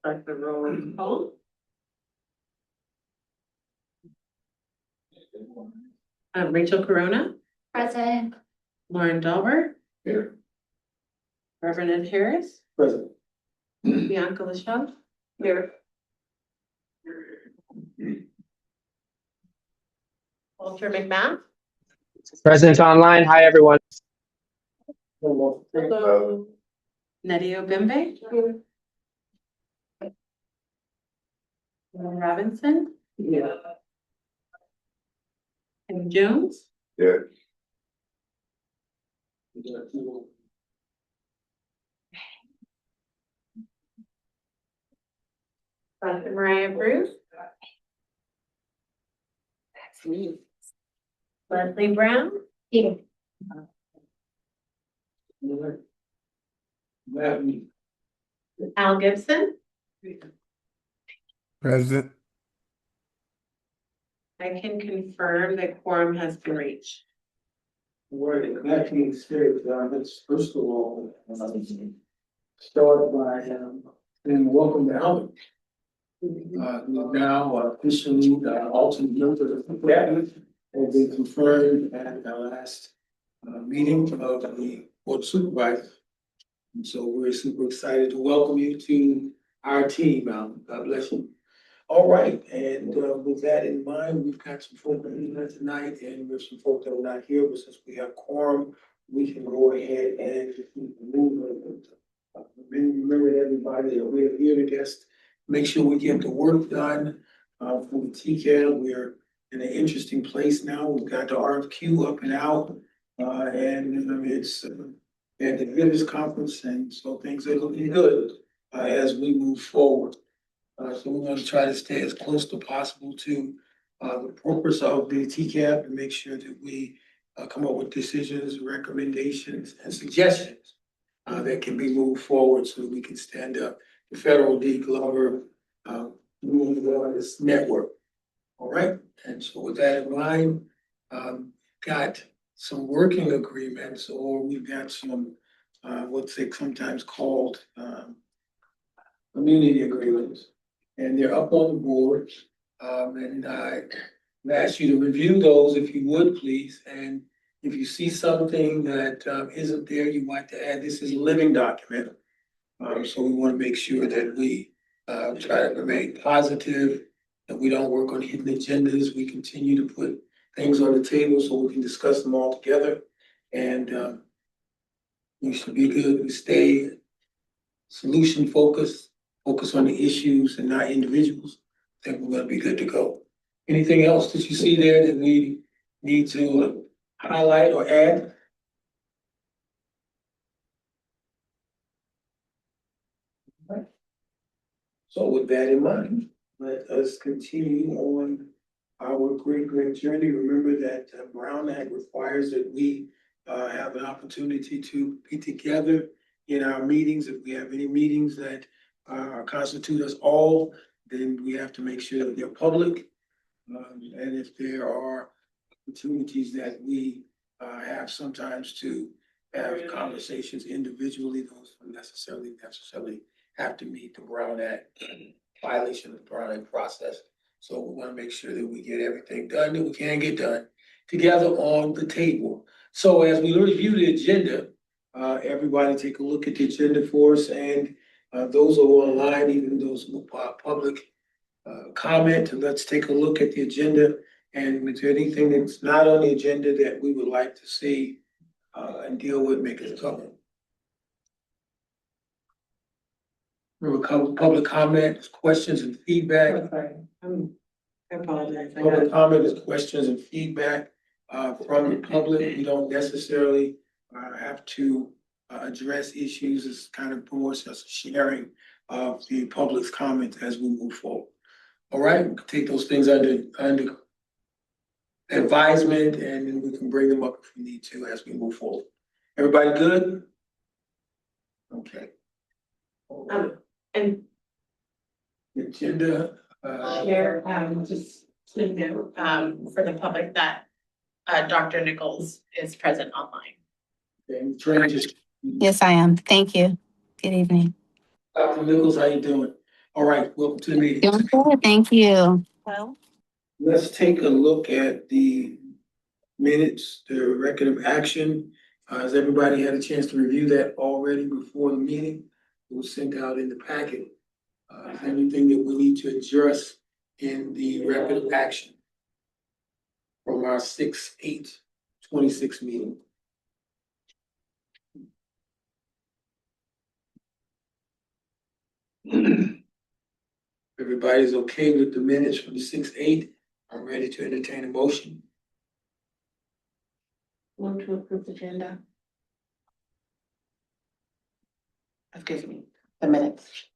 Dr. Roll call. Rachel Corona, Present. Lauren Dalbert, Here. Reverend Ed Harris, Present. Bianca Lachelle. Here. Walter McMahon. Present online. Hi, everyone. Hello. Nadia Bimbe. Robinson. Yeah. And Jones. Yeah. Dr. Mariah Bruce. That's me. Leslie Brown. Here. Al Gibson. Present. I can confirm that quorum has been reached. Right, in that being said, let's first of all, start by, saying welcome to Albert. Now officially, alternate member of the cabinet has been confirmed at our last meeting of the board of supervisors. And so we're super excited to welcome you to our team, Albert. God bless you. All right, and with that in mind, we've got some folk that are here tonight, and there's some folk that are not here, but since we have quorum, we can go ahead and move. Remember everybody that we're here to just make sure we get the work done for the TCAB. We're in an interesting place now. We've got the RFQ up and out, and it's at the business conference, and so things are looking good as we move forward. So we're gonna try to stay as close to possible to the purpose of the TCAB to make sure that we come up with decisions, recommendations, and suggestions that can be moved forward so that we can stand up the federal Glover rule on this network. All right, and so with that in mind, got some working agreements, or we've got some what's they sometimes called community agreements. And they're up on the board. And I ask you to review those if you would, please. And if you see something that isn't there, you want to add, this is a living document. So we want to make sure that we try to remain positive, that we don't work on hidden agendas. We continue to put things on the table so we can discuss them all together. And we should be good. We stay solution focused. Focus on the issues and not individuals. I think we're gonna be good to go. Anything else that you see there that we need to highlight or add? So with that in mind, let us continue on our great journey. Remember that Brown Act requires that we have an opportunity to be together in our meetings. If we have any meetings that constitute us all, then we have to make sure that they're public. And if there are opportunities that we have sometimes to have conversations individually, those don't necessarily have to meet the Brown Act violation of the Brown Act process. So we want to make sure that we get everything done that we can get done together on the table. So as we review the agenda, everybody take a look at the agenda for us, and those are online, even those who public comment. Let's take a look at the agenda, and is there anything that's not on the agenda that we would like to see and deal with, make it cover? Remember, public comment, questions and feedback. I apologize. Public comment is questions and feedback from the public. We don't necessarily have to address issues. It's kind of more just sharing of the public's comments as we move forward. All right, we can take those things under advisement, and then we can bring them up if we need to as we move forward. Everybody good? Okay. And The agenda. share, just to note, for the public that Dr. Nichols is present online. And Trey just. Yes, I am. Thank you. Good evening. Dr. Nichols, how you doing? All right, welcome to the meeting. Doing good, thank you. Well, Let's take a look at the minutes, the record of action. Has everybody had a chance to review that already before the meeting? It was sent out in the packet. Is there anything that we need to address in the record of action from our 6/8/26 meeting? Everybody's okay with the minutes from the 6/8? I'm ready to entertain a motion. move to approve the agenda. Excuse me, the minutes.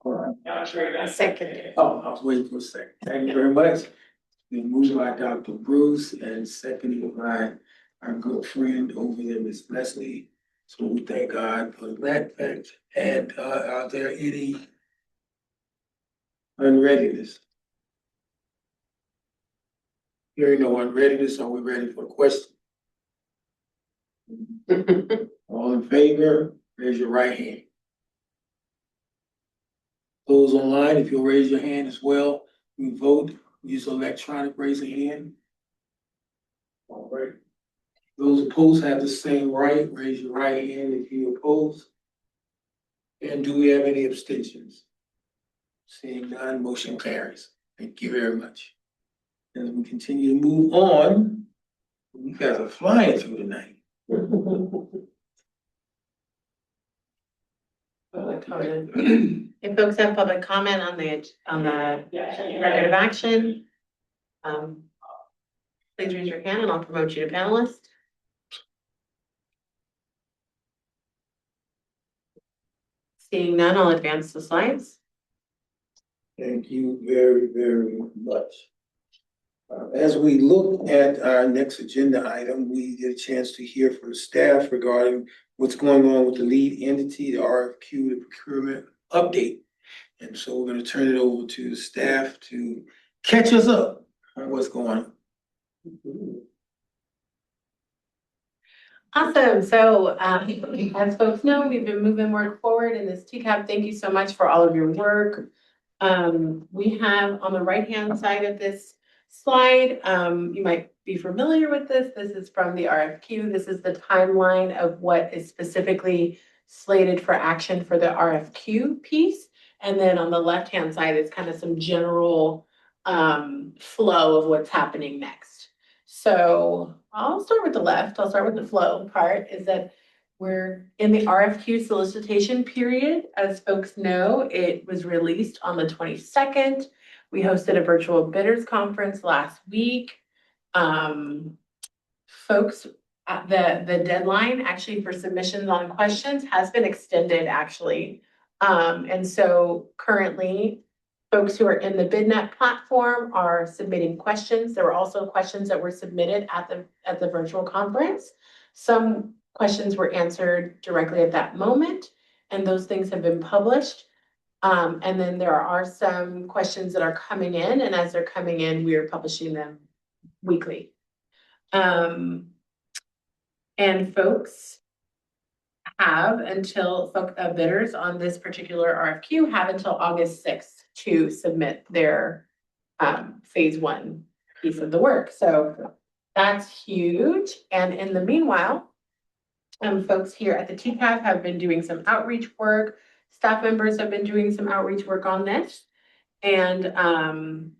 All right. Second. Oh, I was waiting for a second. Thank you very much. Been moved by Dr. Bruce and seconded by our good friend over there, Ms. Leslie. So we thank God for that fact. And are there any unreadiness? Hearing no unreadiness, are we ready for the question? All in favor, raise your right hand. Those online, if you'll raise your hand as well, we vote, use electronic raise a hand. All right. Those opposed have the same right, raise your right hand if you oppose. And do we have any abstentions? Seeing none, motion carries. Thank you very much. As we continue to move on, you guys are flying through tonight. Public comment. If folks have public comment on the record of action, please raise your hand and I'll promote you to panelist. Seeing none, I'll advance the slides. Thank you very, very much. As we look at our next agenda item, we get a chance to hear from staff regarding what's going on with the lead entity, the RFQ, the procurement update. And so we're gonna turn it over to the staff to catch us up on what's going on. Awesome. So, as folks know, we've been moving work forward in this TCAB. Thank you so much for all of your work. We have on the right-hand side of this slide, you might be familiar with this. This is from the RFQ. This is the timeline of what is specifically slated for action for the RFQ piece. And then on the left-hand side is kind of some general flow of what's happening next. So I'll start with the left. I'll start with the flow part, is that we're in the RFQ solicitation period. As folks know, it was released on the 22nd. We hosted a virtual bidders conference last week. Folks, the deadline actually for submissions on questions has been extended actually. And so currently, folks who are in the BidNet platform are submitting questions. There were also questions that were submitted at the virtual conference. Some questions were answered directly at that moment, and those things have been published. And then there are some questions that are coming in, and as they're coming in, we are publishing them weekly. And folks have until bidders on this particular RFQ have until August 6th to submit their phase one piece of the work. So that's huge. And in the meanwhile, folks here at the TCAB have been doing some outreach work. Staff members have been doing some outreach work on this. And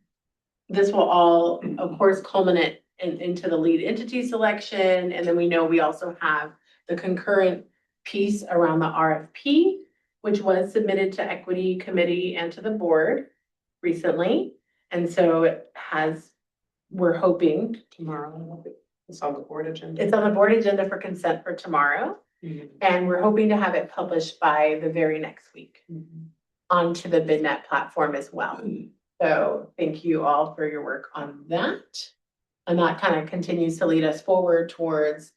this will all, of course, culminate into the lead entity selection. And then we know we also have the concurrent piece around the RFP, which was submitted to Equity Committee and to the board recently. And so it has, we're hoping tomorrow. It's on the board agenda. It's on the board agenda for consent for tomorrow. And we're hoping to have it published by the very next week onto the BidNet platform as well. So thank you all for your work on that. And that kind of continues to lead us forward towards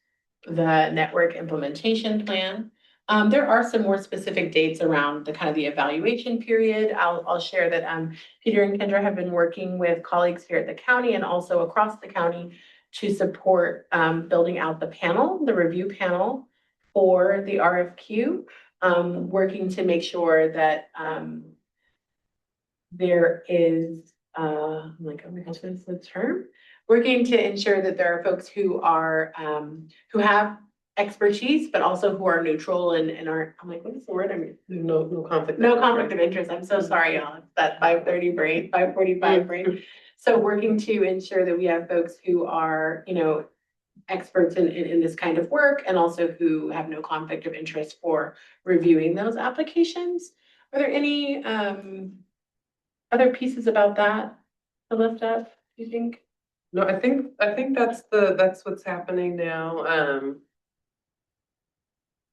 the network implementation plan. There are some more specific dates around the kind of the evaluation period. I'll share that Peter and Kendra have been working with colleagues here at the county and also across the county to support building out the panel, the review panel for the RFQ, working to make sure that there is, I'm like, oh my gosh, what's the term? Working to ensure that there are folks who are, who have expertise, but also who are neutral and aren't, I'm like, what is the word? I mean, No conflict. no conflict of interest. I'm so sorry, y'all. It's that 5:30 brain, 5:45 brain. So working to ensure that we have folks who are, experts in this kind of work and also who have no conflict of interest for reviewing those applications. Are there any other pieces about that to lift up, do you think? No, I think that's what's happening now.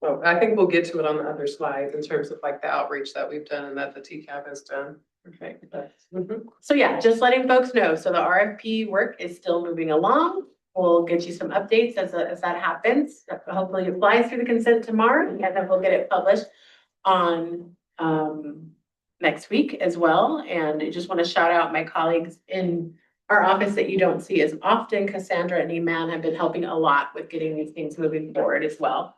Well, I think we'll get to it on the other slides in terms of like the outreach that we've done and that the TCAB has done. Perfect. Mhm. So yeah, just letting folks know. So the RFP work is still moving along. We'll get you some updates as that happens. Hopefully it flies through the consent tomorrow and then we'll get it published on next week as well. And I just want to shout out my colleagues in our office that you don't see as often. Cassandra and Eman have been helping a lot with getting these things moving forward as well.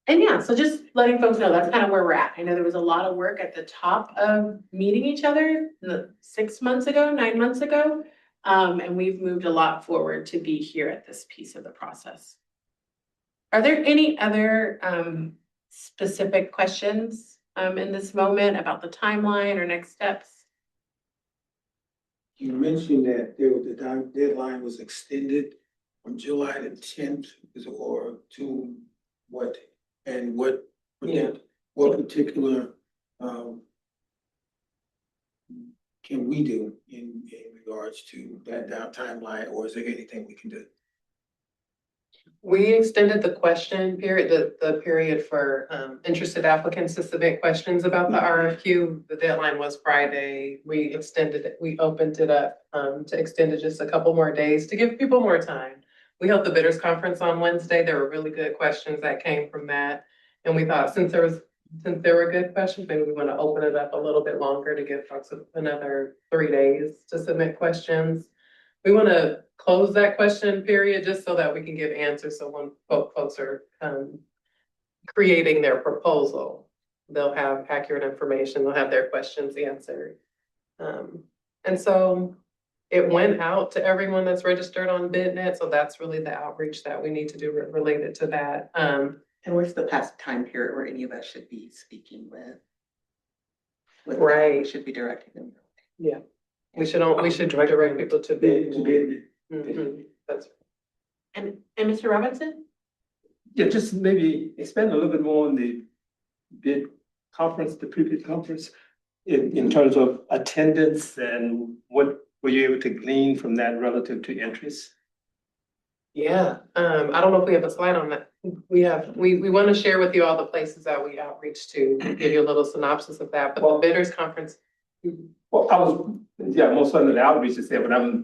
And yeah, so just letting folks know that's kind of where we're at. I know there was a lot of work at the top of meeting each other 6 months ago, 9 months ago. And we've moved a lot forward to be here at this piece of the process. Are there any other specific questions in this moment about the timeline or next steps? You mentioned that the deadline was extended from July the 10th or to what? And what particular can we do in regards to that timeline, or is there anything we can do? We extended the question period, the period for interested applicants to submit questions about the RFQ. The deadline was Friday. We opened it up to extend it just a couple more days to give people more time. We held the bidders conference on Wednesday. There were really good questions that came from that. And we thought since there were good questions, maybe we want to open it up a little bit longer to give folks another 3 days to submit questions. We want to close that question period just so that we can give answers. So when folks are creating their proposal, they'll have accurate information, they'll have their questions answered. And so it went out to everyone that's registered on BidNet. So that's really the outreach that we need to do related to that. And what's the past time period where any of us should be speaking with? Right. We should be directing them. Yeah. We should direct people to bid. Mhm. That's And Mr. Robinson? Yeah, just maybe expand a little bit more on the bid conference, the pre-bid conference, in terms of attendance and what were you able to glean from that relative to interest? Yeah, I don't know if we have a slide on that. We want to share with you all the places that we outreach to, give you a little synopsis of that, but the bidders conference. Well, most of the outreach is there, but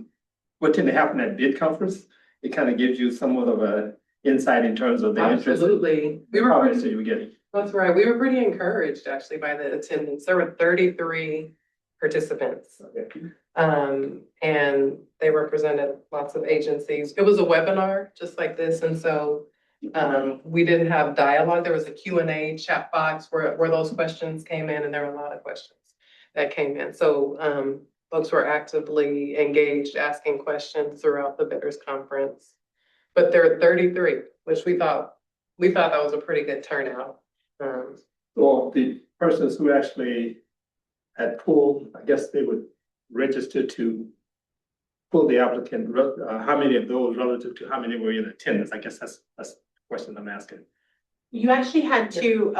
what tend to happen at bid conference, it kind of gives you somewhat of a insight in terms of the interest. Absolutely. You were getting. That's right. We were pretty encouraged actually by the attendance. There were 33 participants. Okay. And they represented lots of agencies. It was a webinar just like this. And so we didn't have dialogue. There was a Q&A chat box where those questions came in, and there were a lot of questions that came in. So folks were actively engaged, asking questions throughout the bidders conference. But there are 33, which we thought that was a pretty good turnout. Well, the persons who actually had pulled, I guess they would register to pull the applicant, how many of those relative to how many were in attendance? I guess that's the question I'm asking. You actually had to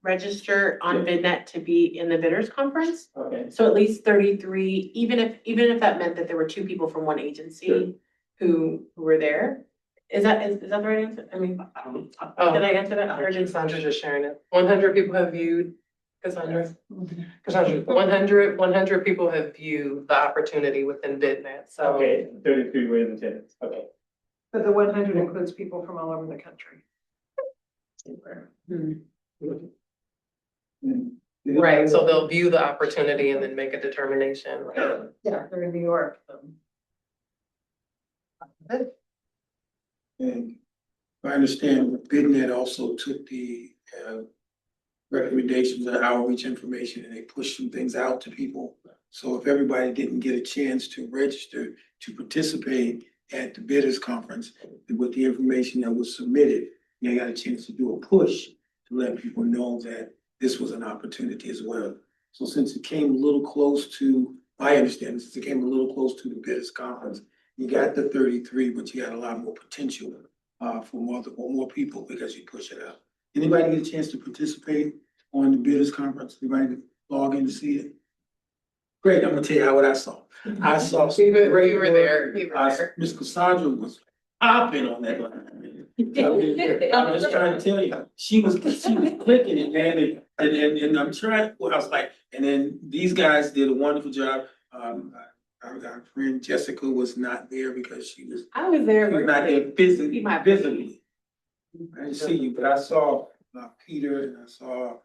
register on BidNet to be in the bidders conference. Okay. So at least 33, even if that meant that there were 2 people from one agency who were there. Is that the right answer? I mean, did I answer that? Or did Cassandra's just sharing it. 100 people have viewed, Cassandra, 100 people have viewed the opportunity within BidNet. So Okay, 33 were in attendance. Okay. But the 100 includes people from all over the country. right, so they'll view the opportunity and then make a determination. Yeah, they're in New York. And I understand BidNet also took the recommendations and outreach information and they pushed some things out to people. So if everybody didn't get a chance to register to participate at the bidders conference with the information that was submitted, they got a chance to do a push to let people know that this was an opportunity as well. So since it came a little close to, I understand, since it came a little close to the bidders conference, you got the 33, but you got a lot more potential for more people because you push it out. Anybody get a chance to participate on the bidders conference? Anybody log in to see it? Great, I'm gonna tell you what I saw. I saw. We were there, we were there. Miss Cassandra was hopping on that line. I'm just trying to tell you, she was clicking it, man, and I'm trying, well, I was like, and then these guys did a wonderful job. Our friend Jessica was not there because she was I was there. not there visibly. Be my- I didn't see you, but I saw Peter and I saw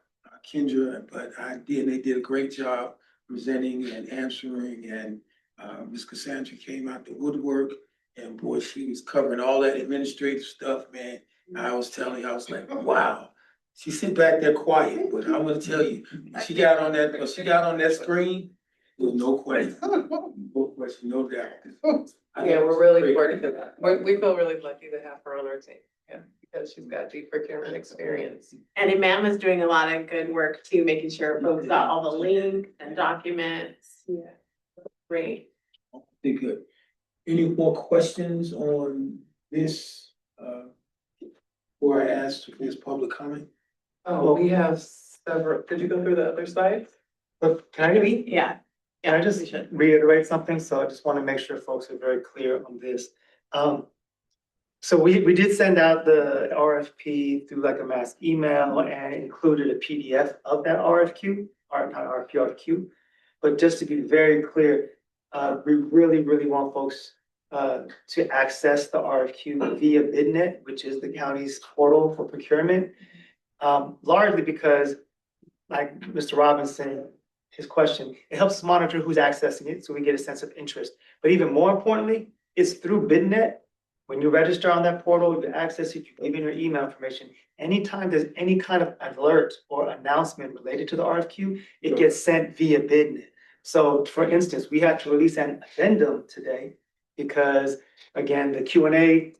Kendra, but they did a great job presenting and answering, and Ms. Cassandra came out the woodwork, and boy, she was covering all that administrative stuff, man. I was telling you, I was like, wow. She sit back there quiet, but I'm gonna tell you, she got on that screen, there was no question. No question, no doubt. Yeah, we're really fortunate. We feel really lucky to have her on our team, yeah, because she's got deep procurement experience. And Amanda's doing a lot of good work too, making sure folks got all the links and documents. Yeah. Great. Be good. Any more questions on this, before I ask if there's public comment? Oh, we have several, did you go through the other slides? But can I just, Yeah. can I just reiterate something? So I just want to make sure folks are very clear on this. So we did send out the RFP through like a mass email and included a PDF of that RFQ, or not RFQ, RFQ. But just to be very clear, we really want folks to access the RFQ via BidNet, which is the county's portal for procurement. Largely because, like Mr. Robinson, his question, it helps us monitor who's accessing it, so we get a sense of interest. But even more importantly, it's through BidNet. When you register on that portal, you access it, you give in your email information. Anytime there's any kind of alert or announcement related to the RFQ, it gets sent via BidNet. So for instance, we had to release an addendum today because, again, the Q&A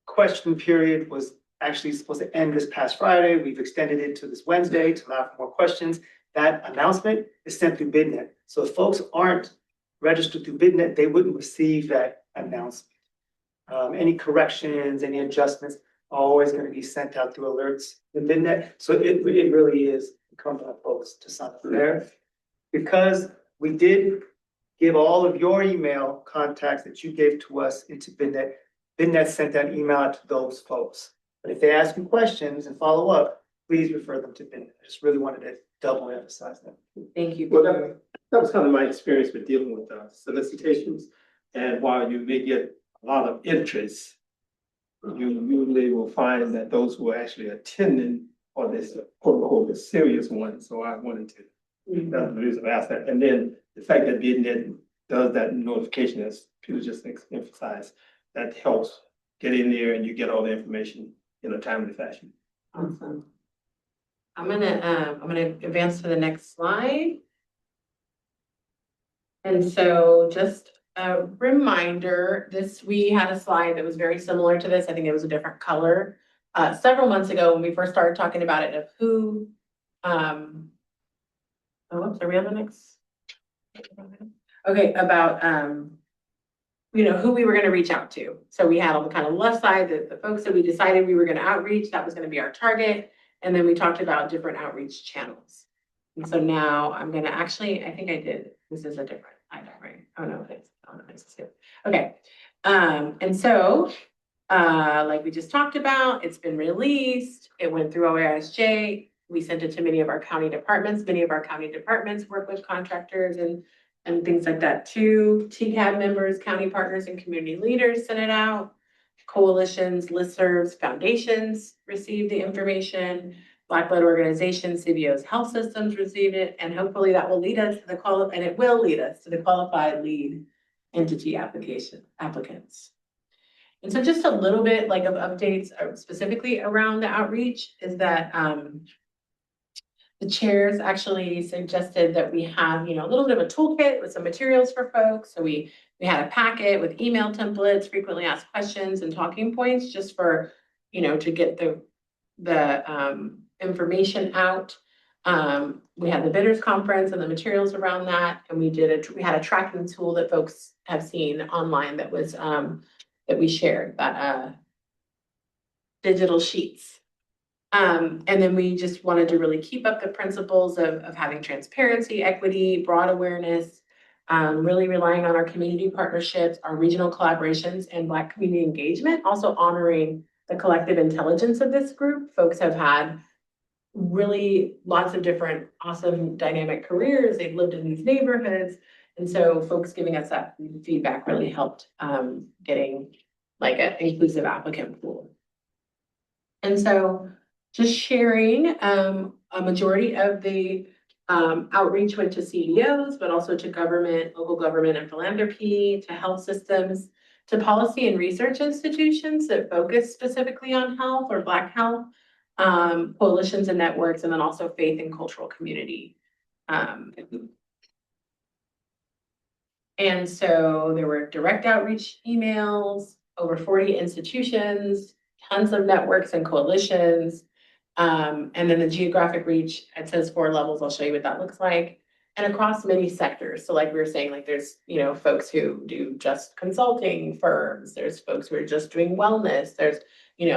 question period was actually supposed to end this past Friday. We've extended it to this Wednesday to allow for more questions. That announcement is sent through BidNet. So if folks aren't registered through BidNet, they wouldn't receive that announcement. Any corrections, any adjustments are always going to be sent out through alerts in BidNet. So it really is incumbent on folks to sign up there. Because we did give all of your email contacts that you gave to us into BidNet, BidNet sent that email out to those folks. But if they ask you questions and follow up, please refer them to BidNet. I just really wanted to double emphasize that. Thank you. Well, that was kind of my experience with dealing with solicitations. And while you may get a lot of interest, you usually will find that those who are actually attending are this quote unquote the serious one. So I wanted to, that's the reason I asked that. And then the fact that BidNet does that notification, as Peter just emphasized, that helps get in there and you get all the information in a timely fashion. Awesome. I'm gonna advance to the next slide. And so just a reminder, we had a slide that was very similar to this. I think it was a different color. Several months ago, when we first started talking about it, of who, are we on the next? Okay, about, who we were gonna reach out to. So we had on the kind of left side, the folks that we decided we were gonna outreach, that was gonna be our target. And then we talked about different outreach channels. And so now I'm gonna I think I did, this is a different item, right? Oh, no, it's good. Okay, and so, like we just talked about, it's been released, it went through OASJ, we sent it to many of our county departments. Many of our county departments work with contractors and things like that too. TCAB members, county partners, and community leaders sent it out. Coalitions, listservs, foundations received the information. Black-led organizations, CBO's health systems received it, and hopefully that will lead us to the qualified lead entity applicants. And so just a little bit like of updates specifically around the outreach is that, the chairs actually suggested that we have, a little bit of a toolkit with some materials for folks. So we had a packet with email templates, frequently asked questions and talking points just for, to get the information out. We had the bidders conference and the materials around that, and we had a tracking tool that folks have seen online that was that we shared, that digital sheets. And then we just wanted to really keep up the principles of having transparency, equity, broad awareness, really relying on our community partnerships, our regional collaborations, and Black community engagement, also honoring the collective intelligence of this group. Folks have had really lots of different awesome dynamic careers. They've lived in these neighborhoods. And so folks giving us that feedback really helped getting like an inclusive applicant pool. And so just sharing, a majority of the outreach went to CEOs, but also to government, local government and philanthropy, to health systems, to policy and research institutions that focus specifically on health or Black health, coalitions and networks, and then also faith and cultural community. And so there were direct outreach emails, over 40 institutions, tons of networks and coalitions. And then the geographic reach, it says 4 levels. I'll show you what that looks like. And across many sectors. So like we were saying, like there's, folks who do just consulting firms. There's folks who are just doing wellness. There's,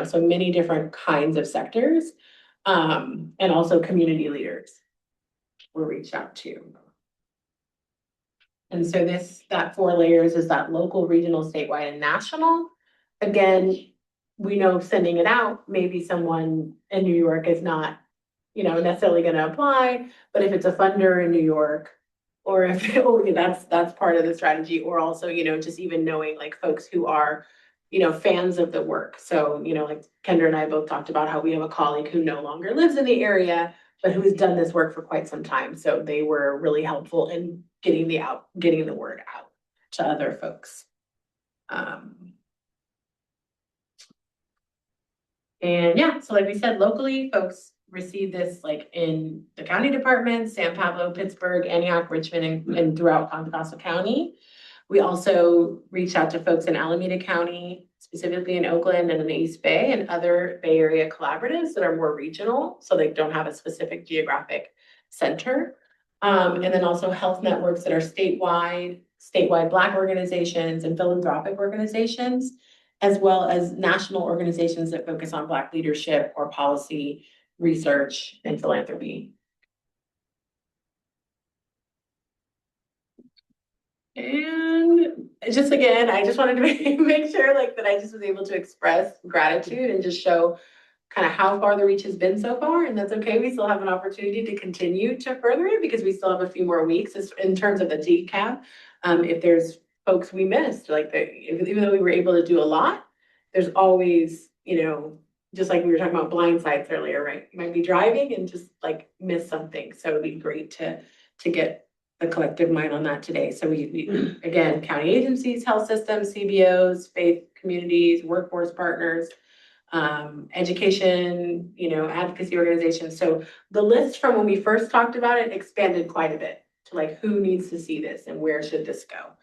so many different kinds of sectors. And also community leaders were reached out to. And so that 4 layers is that local, regional, statewide, and national. Again, we know sending it out, maybe someone in New York is not, necessarily going to apply, but if it's a funder in New York, or if that's part of the strategy, or also, just even knowing like folks who are, fans of the work. So, like Kendra and I both talked about how we have a colleague who no longer lives in the area, but who has done this work for quite some time. So they were really helpful in getting the word out to other folks. And yeah, so like we said, locally, folks receive this like in the county departments, San Pablo, Pittsburgh, Antioch, Richmond, and throughout Contra Costa County. We also reach out to folks in Alameda County, specifically in Oakland and in the East Bay, and other Bay Area collaboratives that are more regional, so they don't have a specific geographic center. And then also health networks that are statewide Black organizations and philanthropic organizations, as well as national organizations that focus on Black leadership or policy, research, and philanthropy. And just again, I just wanted to make sure like that I just was able to express gratitude and just show kind of how far the reach has been so far. And that's okay. We still have an opportunity to continue to further it because we still have a few more weeks in terms of the TCAB. If there's folks we missed, like even though we were able to do a lot, there's always, just like we were talking about blind sides earlier, right? You might be driving and just like miss something. So it'd be great to get the collective mind on that today. So we again, county agencies, health systems, CBOs, faith communities, workforce partners, education, advocacy organizations. So the list from when we first talked about it expanded quite a bit to like who needs to see this and where should this go.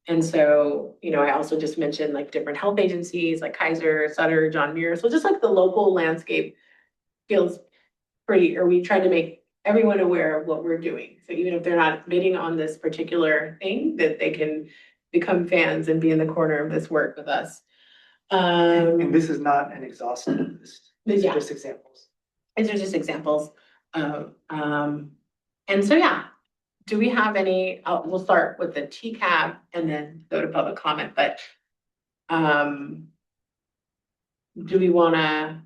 And so, I also just mentioned like different health agencies like Kaiser, Sutter, John Muir. So just like the local landscape feels pretty, or we try to make everyone aware of what we're doing. So even if they're not bidding on this particular thing, that they can become fans and be in the corner of this work with us. And this is not an exhaustive list. These are just examples. These are just examples of, and so, yeah. Do we have any, we'll start with the TCAB and then go to public comment, but do we wanna,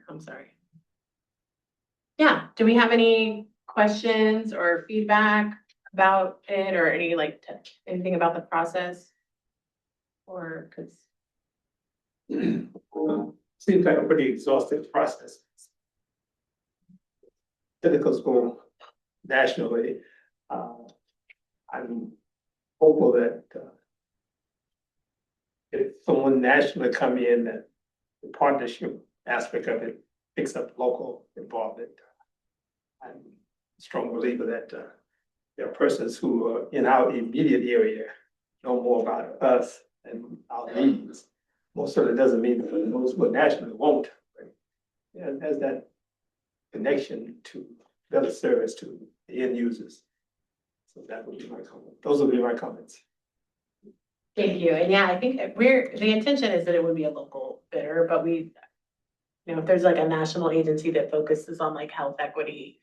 I'm sorry. Yeah, do we have any questions or feedback about it or any anything about the process? Or because Seems like a pretty exhaustive process. Typical school nationally. I'm hopeful that if someone nationally come in, that the partnership aspect of it picks up local involvement. I'm a strong believer that, there are persons who are in our immediate area know more about us and our needs. Most certainly doesn't mean that those who are nationally won't, but yeah, has that connection to better service to the end users. So that would be my comment. Those would be my comments. Thank you. And yeah, I think the intention is that it would be a local bidder, but we, if there's like a national agency that focuses on like health equity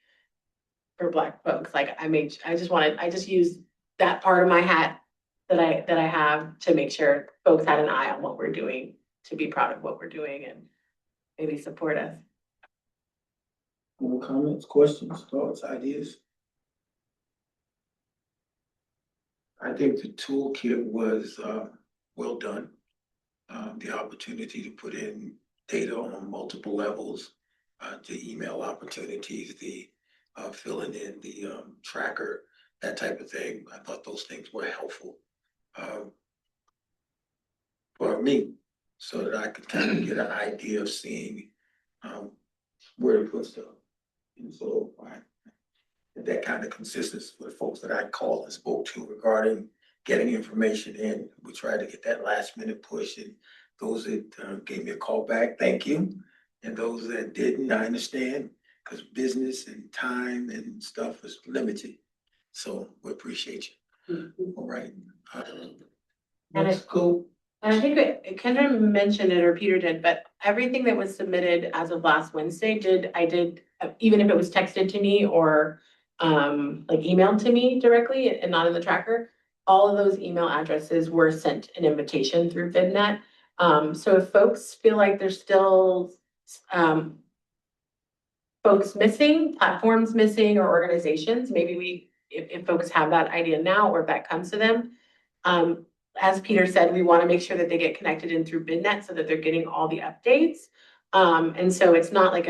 for Black folks, like I just use that part of my hat that I have to make sure folks had an eye on what we're doing, to be proud of what we're doing and maybe support us. More comments, questions, thoughts, ideas? I think the toolkit was well done. The opportunity to put in data on multiple levels, the email opportunities, the filling in the tracker, that type of thing. I thought those things were helpful for me, so that I could kind of get an idea of seeing where to put stuff. And so that kind of consistency with folks that I called and spoke to regarding getting information in. We tried to get that last minute push, and those that gave me a call back, thank you. And those that didn't, I understand, because business and time and stuff is limited. So we appreciate you. All right. Let's go. And I think Kendra mentioned it, or Peter did, but everything that was submitted as of last Wednesday even if it was texted to me or like emailed to me directly and not in the tracker, all of those email addresses were sent an invitation through VidNet. So if folks feel like there's still folks missing, platforms missing, or organizations, maybe if folks have that idea now, or if that comes to them, as Peter said, we want to make sure that they get connected in through VidNet so that they're getting all the updates. And so it's not like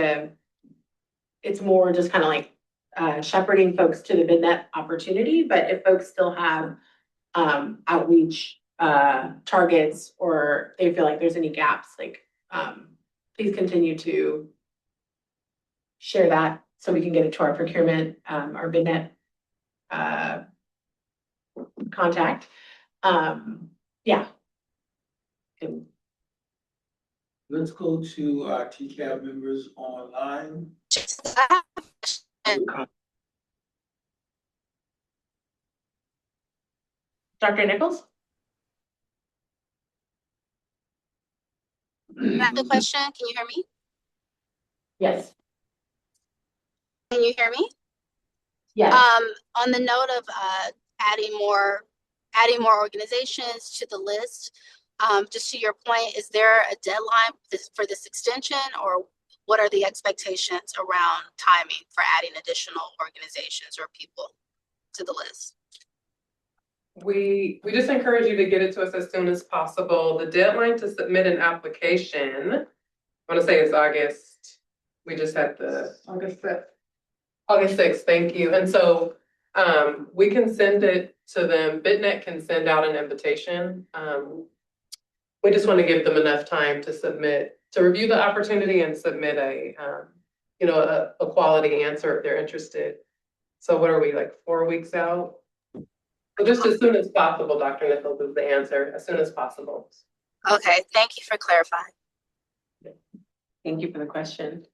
it's more just kind of like shepherding folks to the VidNet opportunity. But if folks still have outreach targets, or they feel like there's any gaps, like please continue to share that so we can get it to our procurement, our VidNet contact. Yeah. Let's go to our TCAB members online. Dr. Nichols? The question, can you hear me? Yes. Can you hear me? Yes. On the note of adding more organizations to the list, just to your point, is there a deadline for this extension, or what are the expectations around timing for adding additional organizations or people to the list? We just encourage you to get it to us as soon as possible. The deadline to submit an application, I want to say, is August. We just had the August 5th. August 6th, thank you. And so we can send it to them. BitNet can send out an invitation. We just want to give them enough time to review the opportunity and submit a quality answer if they're interested. So what are we, like 4 weeks out? So just as soon as possible, Dr. Nichols, is the answer, as soon as possible. Okay, thank you for clarifying. Thank you for the question.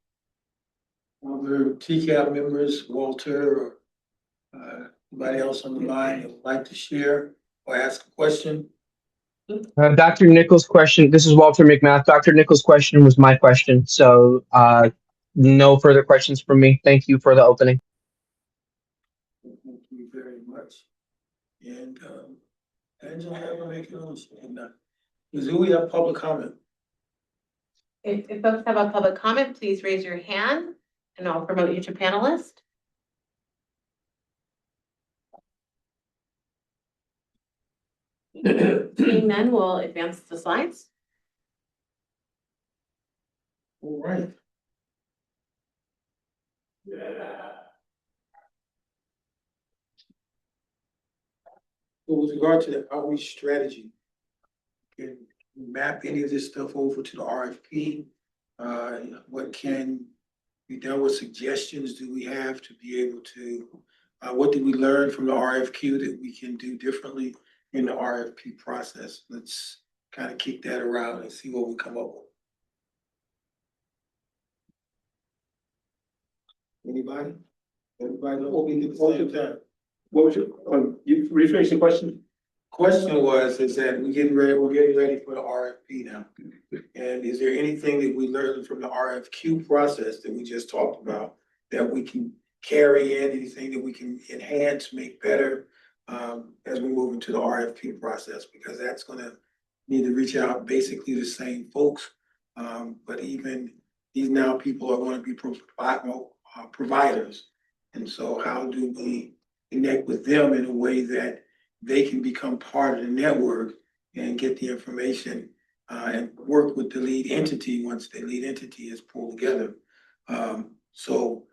Other TCAB members, Walter, or anybody else on the line who would like to share or ask a question? Dr. Nichols' question, this is Walter McMath. Dr. Nichols' question was my question. So no further questions from me. Thank you for the opening. Thank you very much. And Angela, have a make on do we have public comment? If folks have a public comment, please raise your hand and I'll promote you to panelist. Seeing none, we'll advance the slides. All right. Yeah. So with regard to the outreach strategy, can map any of this stuff over to the RFP. What can be done? What suggestions do we have to be able to, what did we learn from the RFQ that we can do differently in the RFP process? Let's kind of kick that around and see what we come up with. Anybody? Everybody, what we did the same time. What was your, you rephrase the question? Question is that we're getting ready for the RFP now. And is there anything that we learned from the RFQ process that we just talked about that we can carry in, anything that we can enhance, make better, as we move into the RFP process? Because that's gonna need to reach out basically the same folks. But even these now people are gonna be providers. And so how do we connect with them in a way that they can become part of the network and get the information and work with the lead entity once the lead entity is pulled together. So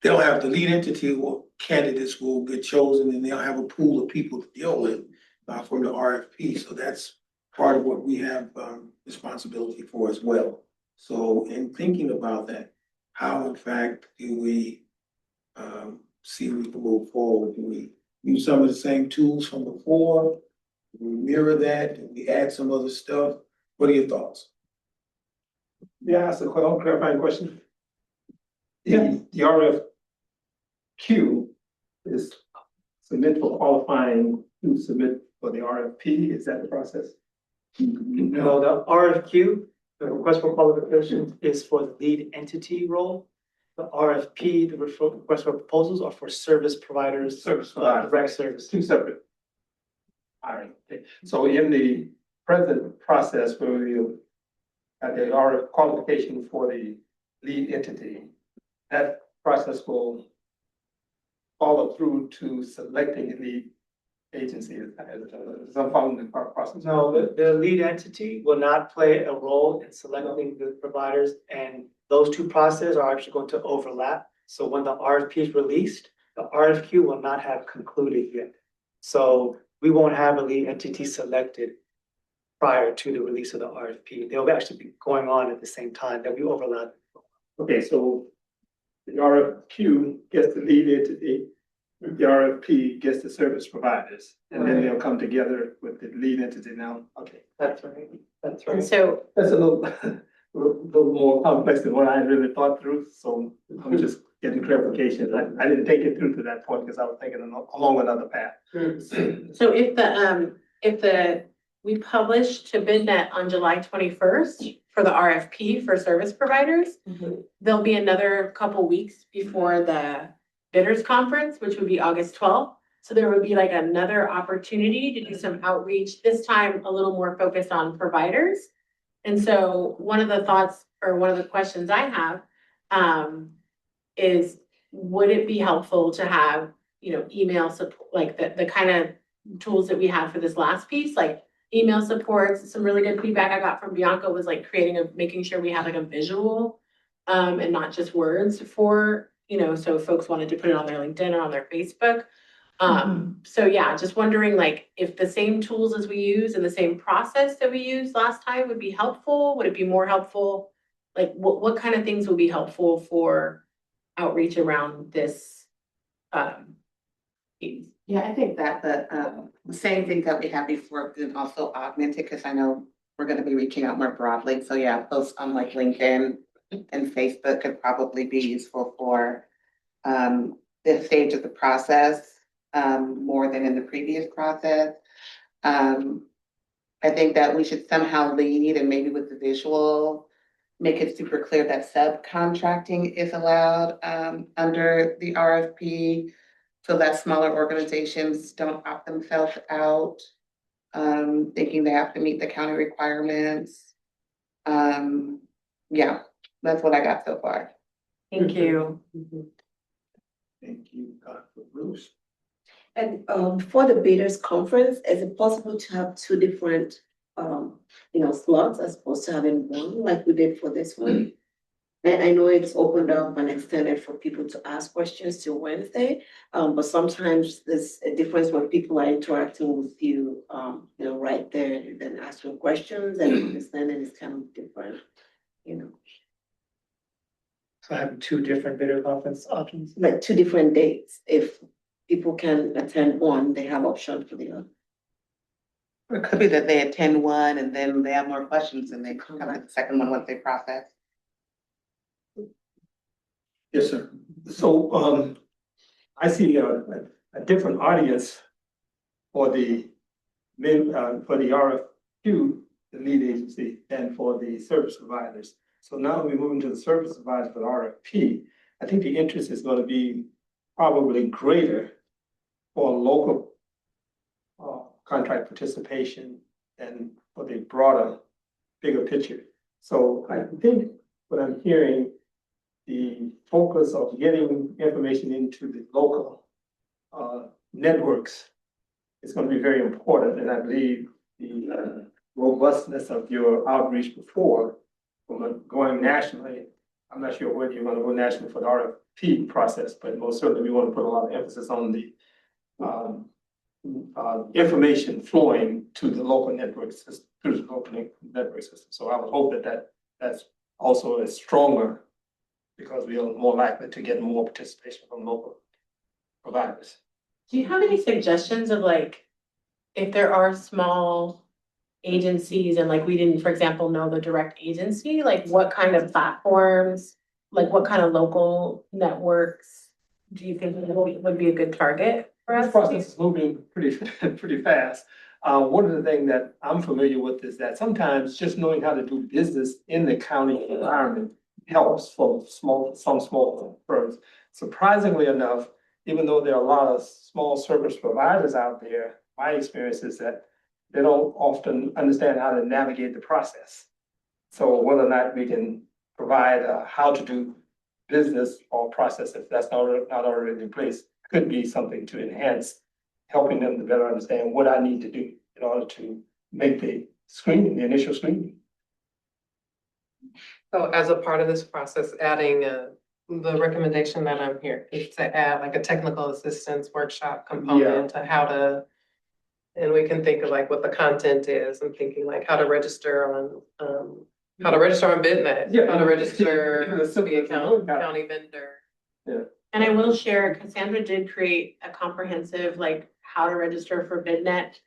they'll have the lead entity, candidates will get chosen and they'll have a pool of people to deal with from the RFP. So that's part of what we have responsibility for as well. So in thinking about that, how in fact do we see we can move forward? Do we use some of the same tools from before? Do we mirror that? Do we add some other stuff? What are your thoughts? Yeah, that's a clarifying question. The RFQ is submit for qualifying to submit for the RFP. Is that the process? No, the RFQ, the request for qualifications, is for the lead entity role. The RFP, the request for proposals, are for service providers. Service providers. Direct service. Two separate. All right. Okay. So in the present process where we at the RF qualification for the lead entity, that process will follow through to selecting the lead agency. Is I'm following the process. No, the lead entity will not play a role in selecting the providers, and those two processes are actually going to overlap. So when the RFP is released, the RFQ will not have concluded yet. So we won't have a lead entity selected prior to the release of the RFP. They'll actually be going on at the same time. They'll be overlapping. Okay, so the RFQ gets the lead entity, the RFP gets the service providers, and then they'll come together with the lead entity now. Okay, That's right. That's And right. so, that's a little, little more complex than what I really thought through, so I'm just getting clarification. I didn't take it through to that point because I was thinking along another path. so if we publish to BidNet on July 21st for the RFP for service providers, there'll be another couple weeks before the bidders conference, which would be August 12th. So there would be like another opportunity to do some outreach, this time a little more focused on providers. And so one of the thoughts or one of the questions I have is, would it be helpful to have, email support, like the kind of tools that we have for this last piece, like email supports? Some really good feedback I got from Bianca was like making sure we have like a visual and not just words for, so folks wanted to put it on their LinkedIn or on their Facebook. So yeah, just wondering like if the same tools as we use and the same process that we used last time would be helpful. Would it be more helpful? Like what kind of things would be helpful for outreach around this piece? Yeah, I think that the same thing that we had before can also augment it, because I know we're gonna be reaching out more broadly. So yeah, posts on like LinkedIn and Facebook could probably be useful for this stage of the process, more than in the previous process. I think that we should somehow lead, and maybe with the visual, make it super clear that subcontracting is allowed under the RFP, so that smaller organizations don't opt themselves out, thinking they have to meet the county requirements. Yeah, that's what I got so far. Thank you. Thank you, Dr. Bruce. And for the bidders conference, is it possible to have two different slots as opposed to having one like we did for this one? And I know it's opened up and extended for people to ask questions till Wednesday. But sometimes there's a difference when people are interacting with you, right there and then asking questions and understanding is kind of different, So I have two different bidder conference options. like two different dates. If people can attend one, they have option for the other. Or it could be that they attend one and then they have more questions and they come to the second one once they process. Yes, sir. So, I see a different audience for the for the RFQ, the lead agency, than for the service providers. So now we move into the service providers for the RFP. I think the interest is going to be probably greater for local contract participation than for the broader, bigger picture. So I think what I'm hearing, the focus of getting information into the local networks is going to be very important. And I believe the robustness of your outreach before, from going nationally, I'm not sure whether you're going to go national for the RFP process, but most certainly we want to put a lot of emphasis on the information flowing to the local network system, through the local network system. So I would hope that that's also is stronger, because we are more likely to get more participation from local providers. Do you have any suggestions of like, if there are small agencies and like we didn't, for example, know the direct agency, like what kind of platforms, like what kind of local networks do you think would be a good target for This us? process is moving pretty fast. One of the things that I'm familiar with is that sometimes just knowing how to do business in the county environment helps for some small firms. Surprisingly enough, even though there are a lot of small service providers out there, my experience is that they don't often understand how to navigate the process. So whether or not we can provide how to do business or process, if that's not already in place, could be something to enhance, helping them to better understand what I need to do in order to make the screening, the initial screening. So as a part of this process, adding the recommendation that I'm here is to add like a technical assistance workshop component to how to, and we can think of like what the content is. I'm thinking like how to register on BidNet, Yeah. how to register Even as to simple be a as a county vendor. And I will share, Cassandra did create a comprehensive, like, how to register for BidNet,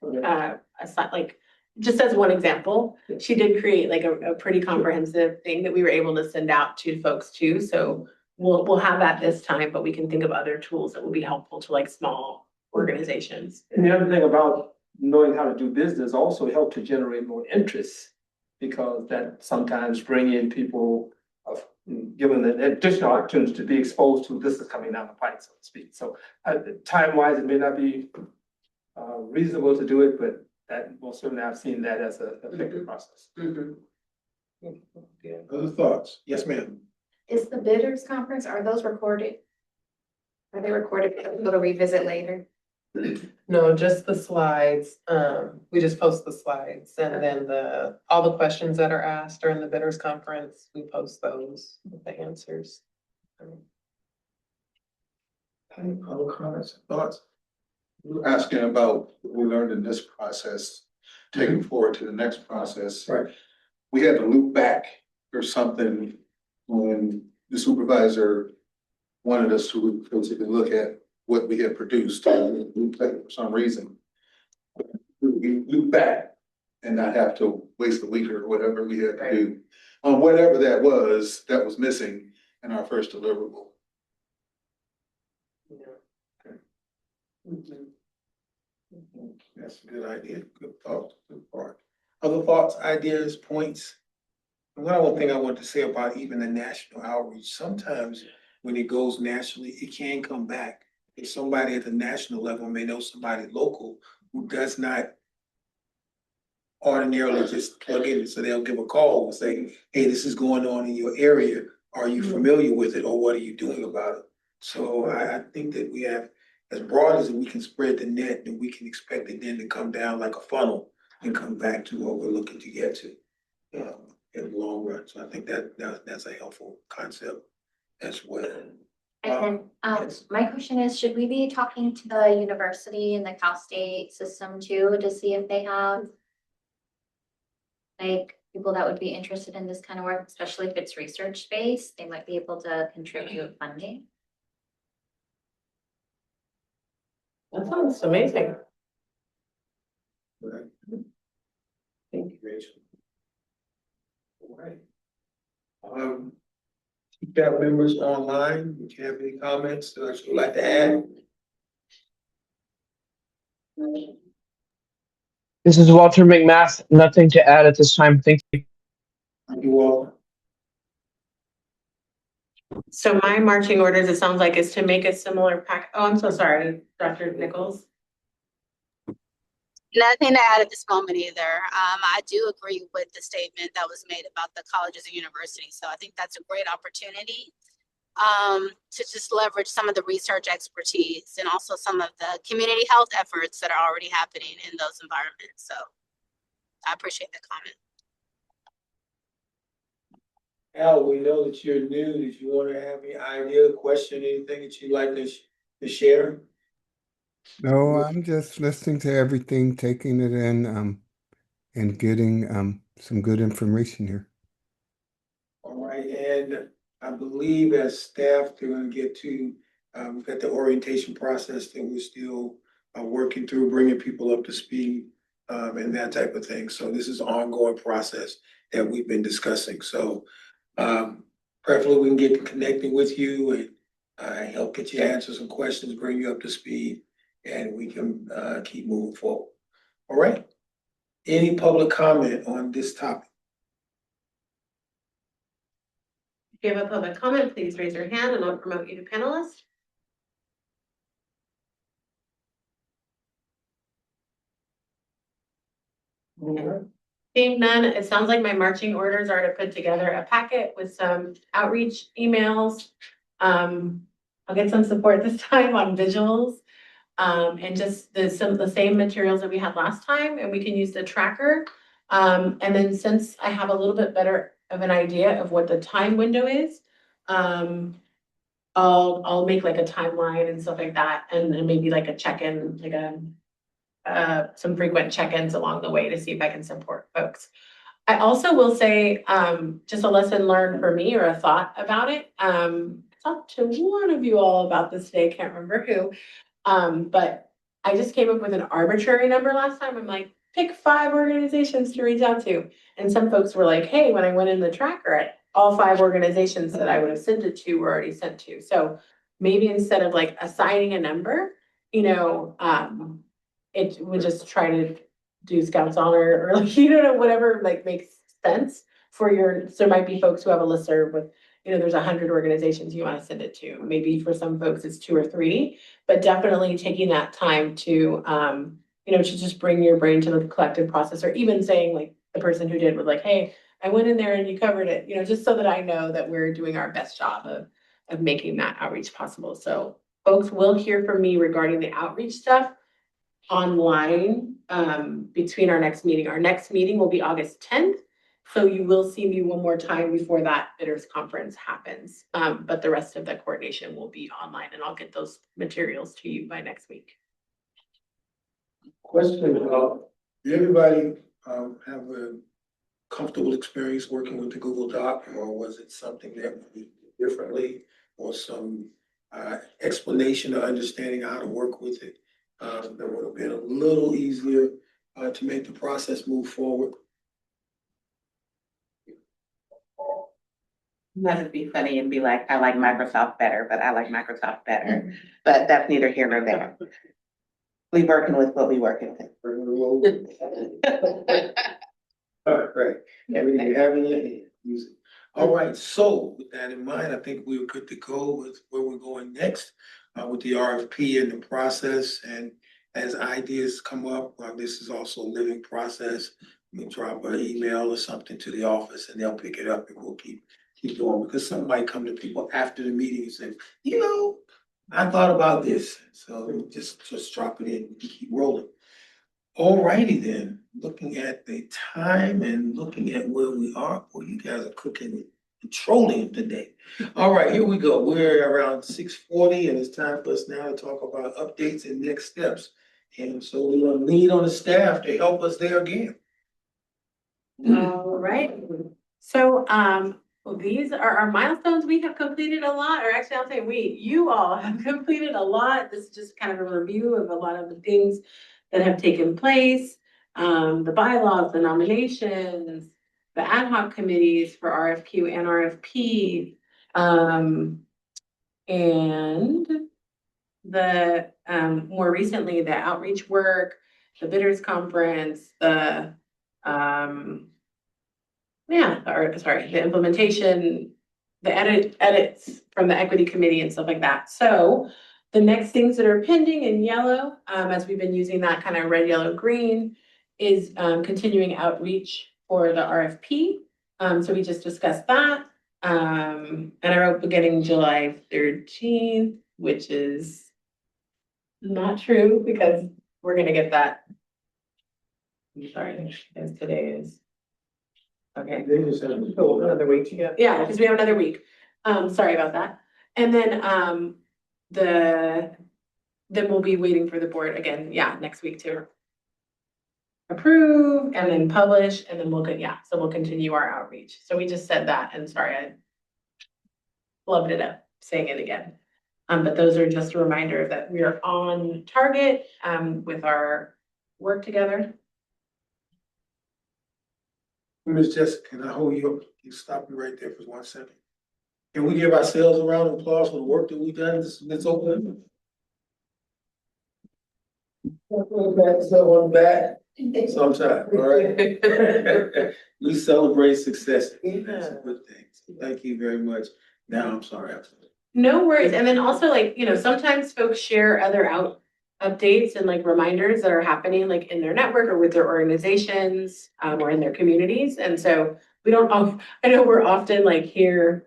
like, just as one example, she did create like a pretty comprehensive thing that we were able to send out to folks too, so we'll have that this time, but we can think of other tools that will be helpful to like small organizations. And the other thing about knowing how to do business also help to generate more interest, because that sometimes bring in people of given the additional opportunity to be exposed to this is coming down the pipe, so to speak. So time wise, it may not be reasonable to do it, but that most certainly I've seen that as an effective process. Other thoughts? Yes, ma'am. Is the bidders conference, are those recorded? Are they recorded for people to revisit later? No, just the slides. We just post the slides, and then all the questions that are asked during the bidders conference, we post those with the answers. Any other comments, thoughts? You're asking about what we learned in this process, taking forward to the next process. Right. We had to loop back or something when the supervisor wanted us to basically look at what we had produced for some reason. We loop back and not have to waste a week or whatever we had to do on whatever that was missing in our first deliverable. That's a good idea, good thought, good part. Other thoughts, ideas, points? One thing I want to say about even the national outreach, sometimes when it goes nationally, it can come back. If somebody at the national level may know somebody local who does not ordinarily just plug in, so they'll give a call and say, hey, this is going on in your area. Are you familiar with it, or what are you doing about it? So I think that we have, as broad as we can spread the net, then we can expect it then to come down like a funnel and come back to what we're looking to get to. in the long run. So I think that's a helpful concept as well. And then, Yes. my question is, should we be talking to the university and the Cal State system too, to see if they have like people that would be interested in this kind of work, especially if it's research based, they might be able to contribute funding? That sounds amazing. Right. Thank you, Rachel. All right. TCAB members online, if you have any comments that you'd like to add? This is Walter McMath. Nothing to add at this time. Thank you. Thank you all. So my marching orders, it sounds like, is to make a similar pack. Oh, I'm so sorry, Dr. Nichols. Nothing to add at this moment either. I do agree with the statement that was made about the colleges and universities. So I think that's a great opportunity to just leverage some of the research expertise and also some of the community health efforts that are already happening in those environments. So I appreciate the comment. Al, we know that you're new. Did you want to have any idea, question, anything that you'd like to share? No, I'm just listening to everything, taking it in, and getting some good information here. All right, and I believe as staff, they're gonna get to, we've got the orientation process that we're still working through, bringing people up to speed, and that type of thing. So this is an ongoing process that we've been discussing. So preferably we can get connecting with you and help get you answer some questions, bring you up to speed, and we can keep moving forward. All right? Any public comment on this topic? If you have a public comment, please raise your hand and I'll promote you to panelist. Seeing none, it sounds like my marching orders are to put together a packet with some outreach emails. I'll get some support this time on visuals. And just the same materials that we had last time, and we can use the tracker. And then since I have a little bit better of an idea of what the time window is, I'll make like a timeline and stuff like that, and maybe like a check-in, like some frequent check-ins along the way to see if I can support folks. I also will say, just a lesson learned for me or a thought about it. I talked to one of you all about this today, can't remember who. But I just came up with an arbitrary number last time. I'm like, pick 5 organizations to reach out to. And some folks were like, hey, when I went in the tracker, all 5 organizations that I would have sent it to were already sent to. So maybe instead of like assigning a number, it would just try to do Scouts Honor or like, whatever like makes sense for your, so there might be folks who have a listserv with, there's 100 organizations you want to send it to. Maybe for some folks it's 2 or 3, but definitely taking that time to, to just bring your brain to the collective process, or even saying like the person who did was like, hey, I went in there and you covered it, just so that I know that we're doing our best job of making that outreach possible. So folks will hear from me regarding the outreach stuff online between our next meeting. Our next meeting will be August 10th. So you will see me one more time before that bidders conference happens. But the rest of the coordination will be online, and I'll get those materials to you by next week. Question about, did everybody have a comfortable experience working with the Google Doc, or was it something that we did differently, or some explanation or understanding how to work with it that would have been a little easier to make the process move forward? Not to be funny and be like, I like Microsoft better, but I like Microsoft better, but that's neither here nor there. We working with what we working with. All right, great. Everything you have in your hand, use it. All right, so with that in mind, I think we're good to go with where we're going next with the RFP and the process. And as ideas come up, this is also a living process. You can drop an email or something to the office and they'll pick it up, and we'll keep going, because some might come to people after the meeting and say, I thought about this. So just drop it in and keep rolling. Alrighty then, looking at the time and looking at where we are, boy, you guys are cooking petroleum today. All right, here we go. We're around 6:40 and it's time for us now to talk about updates and next steps. And so we're gonna lean on the staff to help us there again. All right, so, well, these are our milestones. We have completed a lot, or actually I'll say you all have completed a lot. This is just kind of a review of a lot of the things that have taken place. The bylaws, the nominations, the ad hoc committees for RFQ and RFP. And the, more recently, the outreach work, the bidders conference, the, the implementation, the edits from the equity committee and stuff like that. So the next things that are pending in yellow, as we've been using that kind of red, yellow, green, is continuing outreach for the RFP. So we just discussed that. And I wrote beginning July 13th, which is not true because we're gonna get that. I'm sorry, as today is. Okay. They just have Another week, yeah. Yeah, because we have another week. Sorry about that. And then, then we'll be waiting for the board again, next week to approve and then publish, and then so we'll continue our outreach. So we just said that, and sorry, I flubbed it up saying it again. But those are just a reminder that we are on target, with our work together. Ms. Jessica, can I hold you up? You stop me right there for 1 second. Can we give ourselves a round of applause for the work that we've done this open? Pat yourself on the back sometime, all right? We celebrate success. That's a good thing. So thank you very much. Now, I'm sorry. No worries. And then also sometimes folks share other updates and reminders that are happening in their network or with their organizations, or in their communities. And so I know we're often here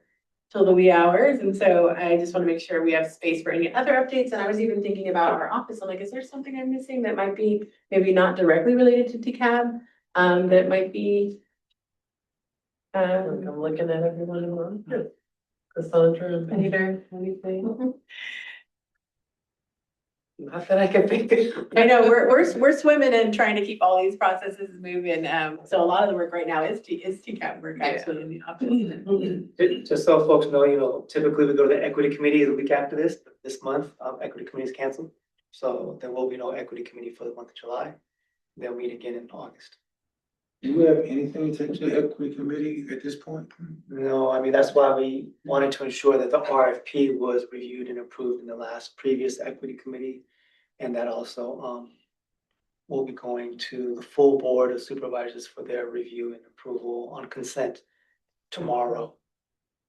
till the wee hours. And so I just want to make sure we have space for any other updates. And I was even thinking about our office. I'm is there something I'm missing that might be maybe not directly related to TCAB, that might be, I'm looking at everyone in the room. Cassandra and Peter, anything? Not that I can think of. I know we're swimming and trying to keep all these processes moving. So a lot of the work right now is TCAB work actually in the office. Just so folks know, typically we go to the equity committee the week after this, but this month, equity committee is canceled. So there will be no equity committee for the month of July. They'll meet again in August. Do we have anything to take to the equity committee at this point? No, I mean, that's why we wanted to ensure that the RFP was reviewed and approved in the last previous equity committee. And that also will be going to the full board of supervisors for their review and approval on consent tomorrow.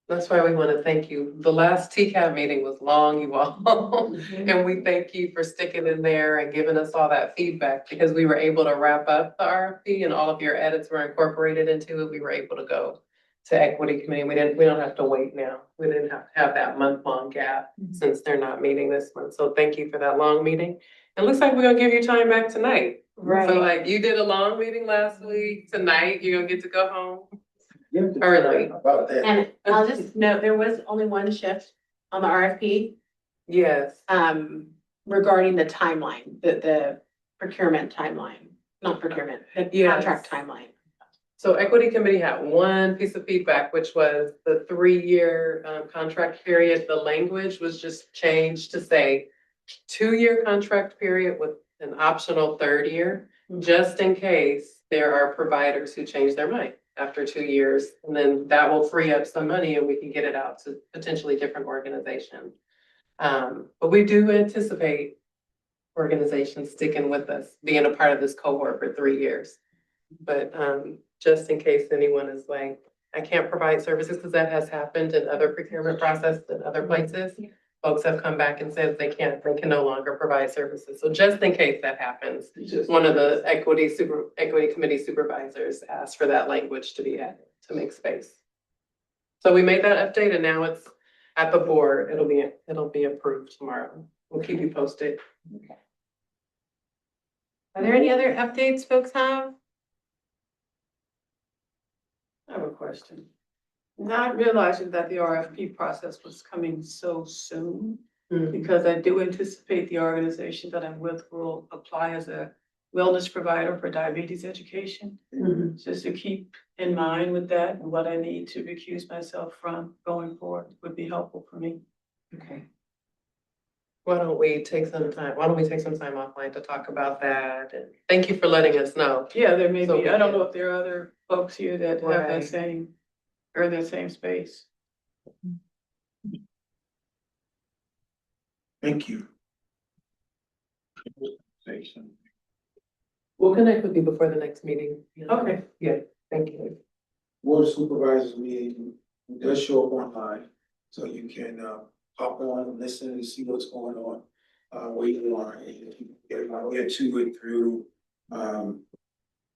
That's why we want to thank you. The last TCAB meeting was long, you all. And we thank you for sticking in there and giving us all that feedback because we were able to wrap up the RFP and all of your edits were incorporated into it. We were able to go to equity committee. We don't have to wait now. We didn't have to have that month-long gap since they're not meeting this month. So thank you for that long meeting. It looks like we're gonna give you time back tonight. Right. So you did a long meeting last week. Tonight, you're gonna get to go home early. About that. And I'll just note, there was only one shift on the RFP, Yes. regarding the timeline, the procurement timeline, not procurement, the Yes. contract timeline. So equity committee had one piece of feedback, which was the 3-year contract period. The language was just changed to say 2-year contract period with an optional 3rd year, just in case there are providers who change their mind after 2 years. And then that will free up some money and we can get it out to potentially different organizations. But we do anticipate organizations sticking with us, being a part of this cohort for 3 years. But just in case anyone is I can't provide services, because that has happened in other procurement processes in other places. Folks have come back and said they can no longer provide services. So just in case that happens, one of the equity committee supervisors asked for that language to be added to make space. So we made that update and now it's at the board. It'll be approved tomorrow. We'll keep you posted. Are there any other updates folks have? I have a question. Not realizing that the RFP process was coming so soon, because I do anticipate the organization that I'm with will apply as a wellness provider for diabetes education. Just to keep in mind with that and what I need to recuse myself from going forward would be helpful for me. Okay. Why don't we take some time offline to talk about that? And thank you for letting us know. Yeah, there may So be, we I don't can- know if there are other folks here that have that Right. same, or the same space. Thank you. We'll connect with you before the next meeting. Okay. Yeah, thank you. Board of Supervisors meeting does show up online, so you can hop on and listen and see what's going on. Where you are, and you can get to it through the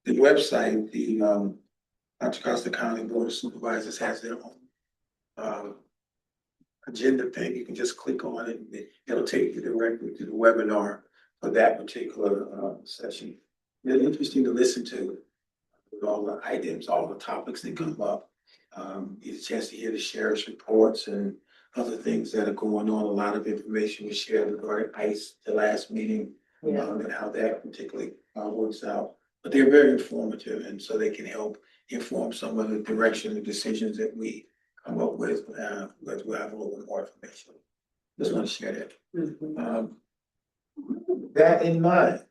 website. The Contra Costa County Board of Supervisors has their own agenda thing. You can just click on it, and it'll take you directly to the webinar for that particular session. Really interesting to listen to, with all the items, all the topics that come up. You get a chance to hear the sheriff's reports and other things that are going on. A lot of information was shared regarding ICE, the last meeting, and how that particularly works out. But they're very informative, and so they can help inform some of the direction and decisions that we come up with, but we'll have a little bit more information. Just want to share that. That in mind.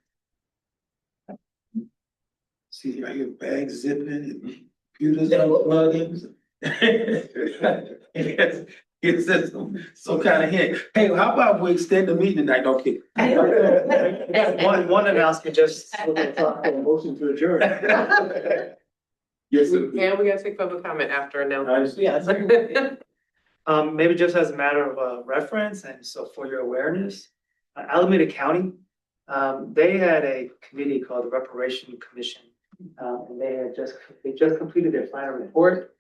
See, I hear bags zipping and computers unplugging. It's just some kind of hint. Hey, how about we extend the meeting tonight? Okay. One announcement, just. Motion to adjourn. Yes, sir. And we gotta take public comment after announcement. Yes. Maybe just as a matter of reference, and so for your awareness, Alameda County, they had a committee called the Reparation Commission. And they just completed their final report,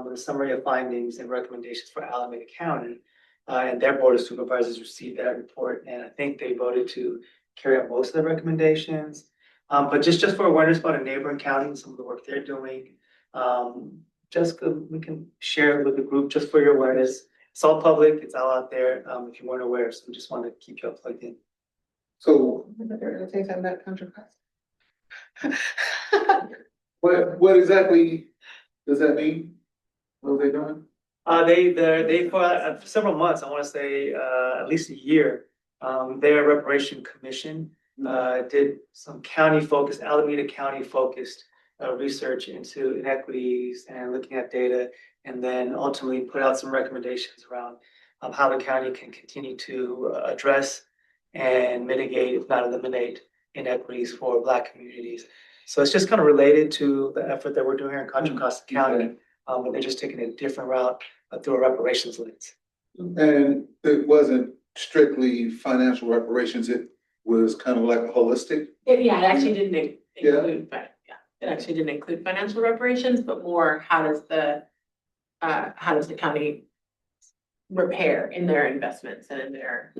with a summary of findings and recommendations for Alameda County. And their Board of Supervisors received that report, and I think they voted to carry out most of the recommendations. But just for awareness about a neighboring county and some of the work they're doing, we can share it with the group just for your awareness. It's all public, it's all out there, if you weren't aware, so we just want to keep you up plugged in. So That controversy. what exactly does that mean? What are they doing? They for several months, I want to say at least a year, their reparation commission did some Alameda County focused research into inequities and looking at data, and then ultimately put out some recommendations around how the county can continue to address and mitigate, if not eliminate, inequities for Black communities. So it's just kind of related to the effort that we're doing here in Contra Costa County, but they're just taking a different route through a reparations lens. And it wasn't strictly financial reparations, it was kind of like a holistic. It actually didn't include, but it actually didn't include financial reparations, but more how does the county repair in their investments and in their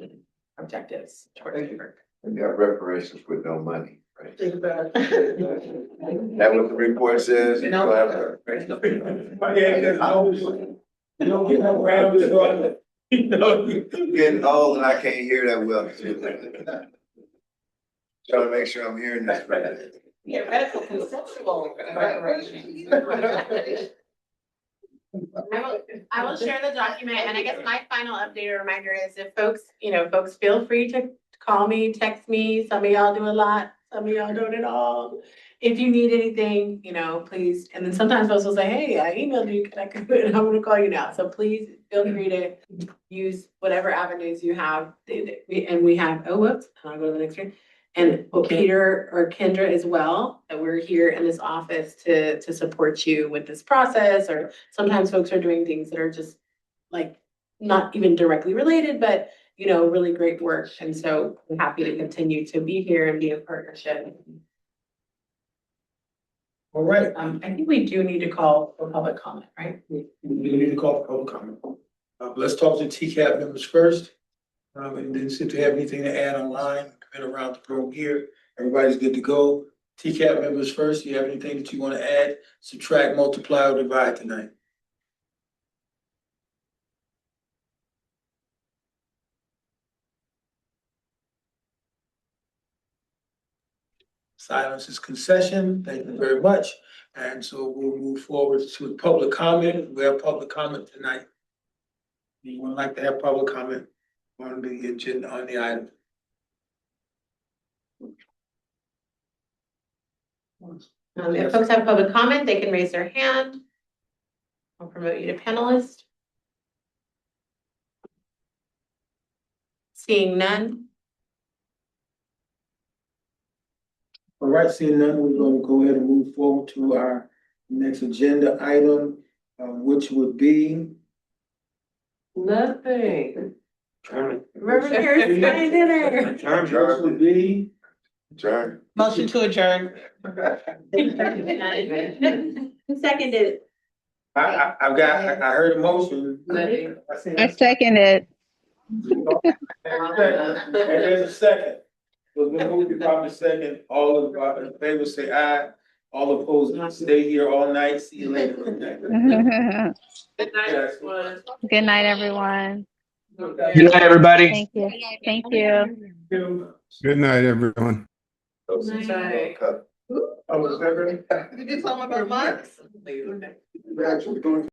objectives towards the work. We got reparations with no money, right? Think about it. That what the report says? You don't have to. Getting old and I can't hear that well. Trying to make sure I'm hearing this right. Yeah, radical conceptual reparations. I will share the document, and I guess my final update or reminder is if folks feel free to call me, text me. Some of y'all do a lot, some of y'all don't at all. If you need anything, please. And then sometimes folks will say, hey, I emailed you, I'm gonna call you now. So please feel free to use whatever avenues you have. And we have, I'll go to the next one. And Peter or Kendra as well, that we're here in this office to support you with this process. Or sometimes folks are doing things that are just like not even directly related, but really great work. And so I'm happy to continue to be here and be a partnership. All right. I think we do need to call for public comment, right? We need to call for public comment. Let's talk to TCAB members first. And then see if they have anything to add online, been around the room here. Everybody's good to go. TCAB members first, you have anything that you want to add, subtract, multiply, or divide tonight? Silence is concession. Thank you very much. And so we'll move forward to public comment. We have public comment tonight. Anyone like to have public comment on the agenda, on the item? If folks have public comment, they can raise their hand. I'll promote you to panelist. Seeing none. All right, seeing none, we're going to go ahead and move forward to our next agenda item, which would be. Nothing. Remember Thursday dinner. Which would be. John. Motion to adjourn. Who seconded? I heard a motion. I second it. And there's a second. So we'll move to proper second. All in favor say aye. All opposed, stay here all night. See you later. Good night, everyone. Good night, everyone. Good night, everybody. Thank you. Thank you. Good night, everyone. Night. You did something about Mike's? We're actually doing